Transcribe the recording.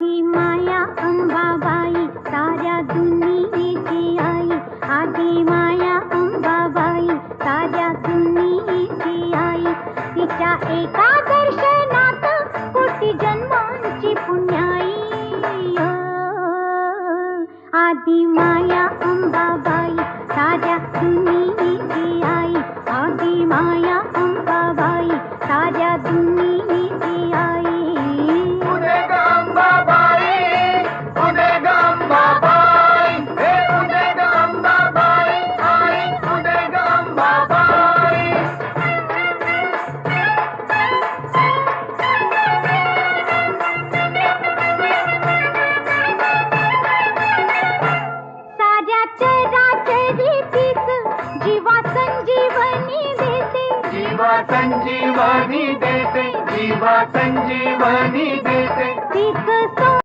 आदि माया अंबाबाई साऱ्या दुनियेची आई, आदि माया अंबाबाई साऱ्या दुनियेची आई. तिच्या एका दर्शनात कोटी जन्मांची पुण्याई. आदि माया अंबाबाई साऱ्या दुनियेची आई, आदि माया अंबाबाई साऱ्या दुनियेची आई. संजीवनी देते, जीवा संजीवनी देते.